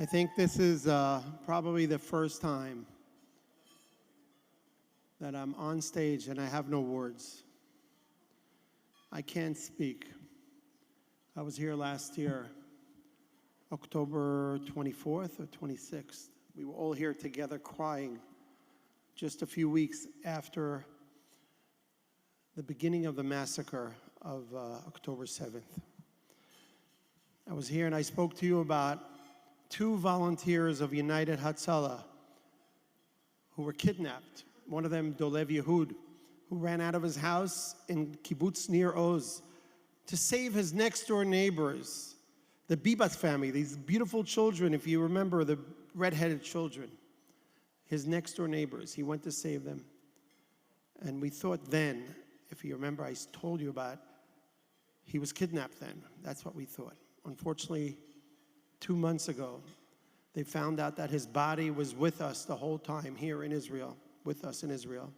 I think this is probably the first time that I'm on stage and I have no words. I can't speak. I was here last year, October 24th or 26th. We were all here together crying just a few weeks after the beginning of the massacre of October 7th. I was here and I spoke to you about 2 volunteers of United Hatzalah who were kidnapped. One of them, Dolev Yehud, who ran out of his house in Kibbutz Nir Oz to save his next-door neighbors, the Bibat family, these beautiful children, if you remember, the red-headed children, his next-door neighbors. He went to save them. And we thought then, if you remember, I told you about, he was kidnapped then. That's what we thought. Unfortunately, 2 months ago, they found out that his body was with us the whole time here in Israel, with us in Israel.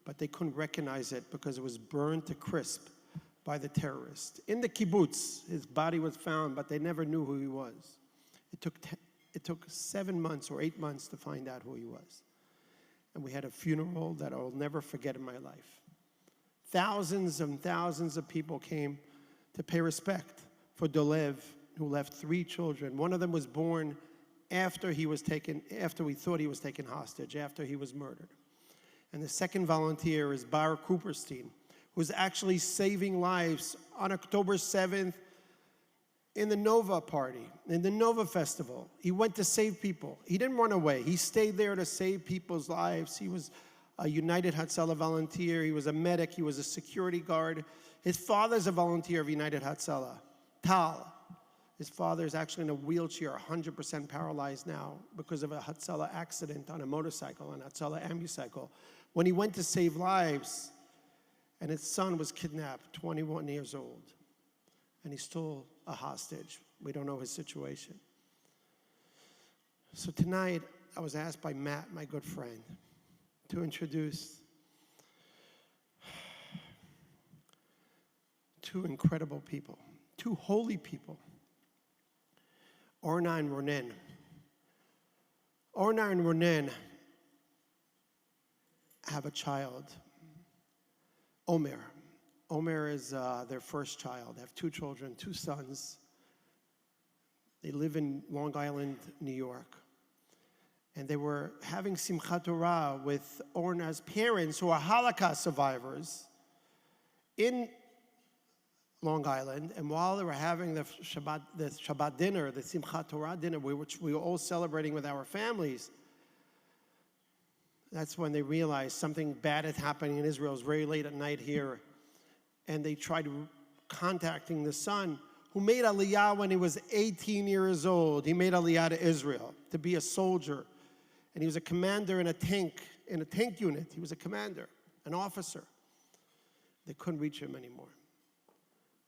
But they couldn't recognize it because it was burned to crisp by the terrorists. In the kibbutz, his body was found, but they never knew who he was. It took 7 months or 8 months to find out who he was. And we had a funeral that I will never forget in my life. Thousands and thousands of people came to pay respect for Dolev, who left 3 children. One of them was born after we thought he was taken hostage, after he was murdered. And the second volunteer is Bar Cooperstein, who's actually saving lives on October 7th in the Nova party, in the Nova festival. He went to save people. He didn't run away. He stayed there to save people's lives. He was a United Hatzalah volunteer. He was a medic. He was a security guard. His father's a volunteer of United Hatzalah, Tal. His father is actually in a wheelchair, 100% paralyzed now because of a Hatzalah accident on a motorcycle, an Hatzalah ambucycle. When he went to save lives, and his son was kidnapped, 21 years old, and he's still a hostage. We don't know his situation. So tonight, I was asked by Matt, my good friend, to introduce 2 incredible people, 2 holy people, Orna and Ronen. Orna and Ronen have a child, Omer. Omer is their first child. They have 2 children, 2 sons. They live in Long Island, New York. And they were having Simchat Torah with Orna's parents, who are Holocaust survivors, in Long Island. And while they were having the Shabbat dinner, the Simchat Torah dinner, which we were all celebrating with our families, that's when they realized something bad is happening in Israel. It was very late at night here. And they tried contacting the son, who made Aliyah when he was 18 years old. He made Aliyah to Israel to be a soldier. And he was a commander in a tank unit. He was a commander, an officer. They couldn't reach him anymore.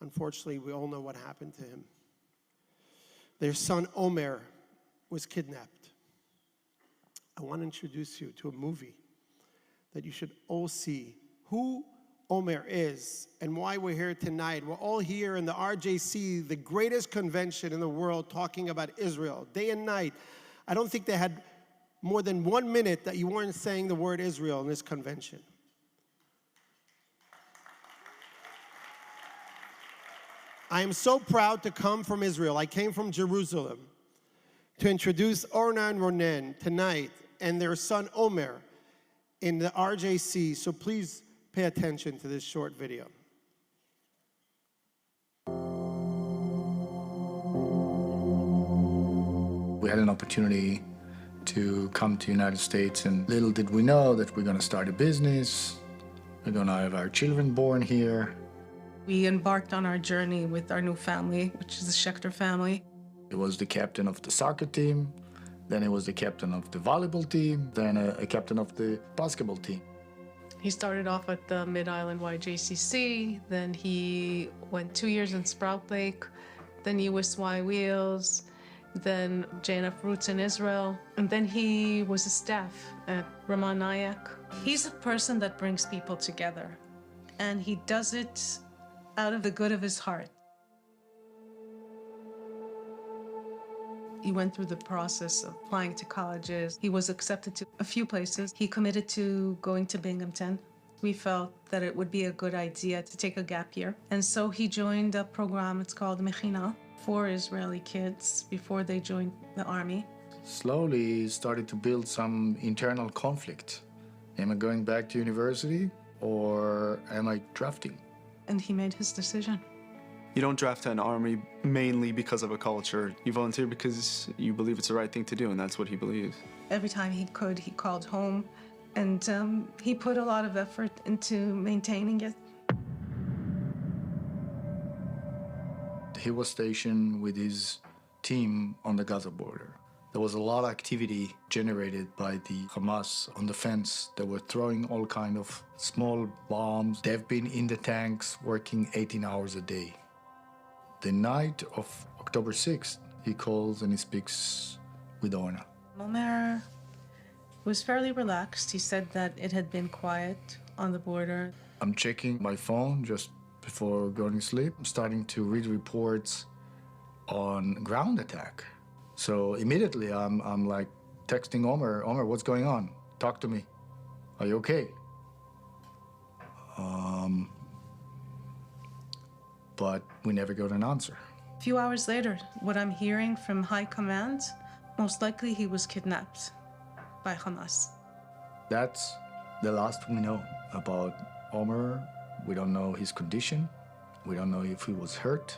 Unfortunately, we all know what happened to him. Their son, Omer, was kidnapped. I want to introduce you to a movie that you should all see. Who Omer is and why we're here tonight. We're all here in the RJC, the greatest convention in the world, talking about Israel, day and night. I don't think they had more than 1 minute that you weren't saying the word Israel in this convention. I am so proud to come from Israel. I came from Jerusalem to introduce Orna and Ronen tonight and their son Omer in the RJC. So please pay attention to this short video. We had an opportunity to come to the United States, and little did we know that we're going to start a business. We're going to have our children born here. We embarked on our journey with our new family, which is the Schechter family. He was the captain of the soccer team, then he was the captain of the volleyball team, then a captain of the basketball team. He started off at the Mid-Island YJCC, then he went 2 years in Sprout Lake, then USY Wheels, then JNF Roots in Israel, and then he was a staff at Raman Nayak. He's a person that brings people together, and he does it out of the good of his heart. He went through the process of applying to colleges. He was accepted to a few places. He committed to going to Binghamton. We felt that it would be a good idea to take a gap year. And so he joined a program, it's called Mechina, for Israeli kids before they joined the army. Slowly started to build some internal conflict. Am I going back to university or am I drafting? And he made his decision. You don't draft an army mainly because of a culture. You volunteer because you believe it's the right thing to do, and that's what he believes. Every time he could, he called home, and he put a lot of effort into maintaining it. He was stationed with his team on the Gaza border. There was a lot of activity generated by the Hamas on the fence. They were throwing all kind of small bombs. They've been in the tanks working 18 hours a day. The night of October 6th, he calls and he speaks with Orna. Omer was fairly relaxed. He said that it had been quiet on the border. I'm checking my phone just before going to sleep. I'm starting to read reports on ground attack. So immediately I'm like texting Omer, Omer, what's going on? Talk to me. Are you okay? But we never got an answer. A few hours later, what I'm hearing from high command, most likely he was kidnapped by Hamas. That's the last we know about Omer. We don't know his condition. We don't know if he was hurt.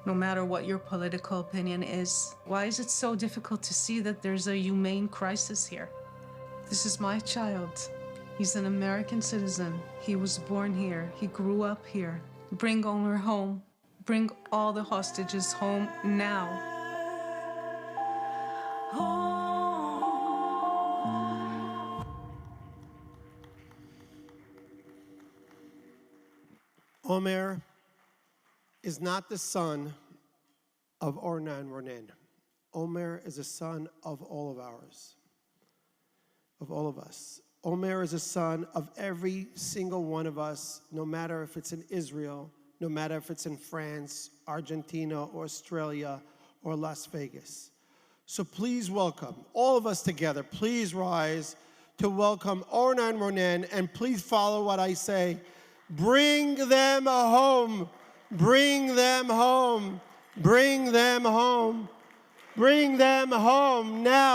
No matter what your political opinion is, why is it so difficult to see that there's a humane crisis here? This is my child. He's an American citizen. He was born here. He grew up here. Bring Omer home. Bring all the hostages home now. Omer is not the son of Orna and Ronen. Omer is a son of all of ours, of all of us. Omer is a son of every single one of us, no matter if it's in Israel, no matter if it's in France, Argentina, or Australia, or Las Vegas. So please welcome, all of us together, please rise to welcome Orna and Ronen, and please follow what I say. Bring them home. Bring them home. Bring them home. Bring them home now.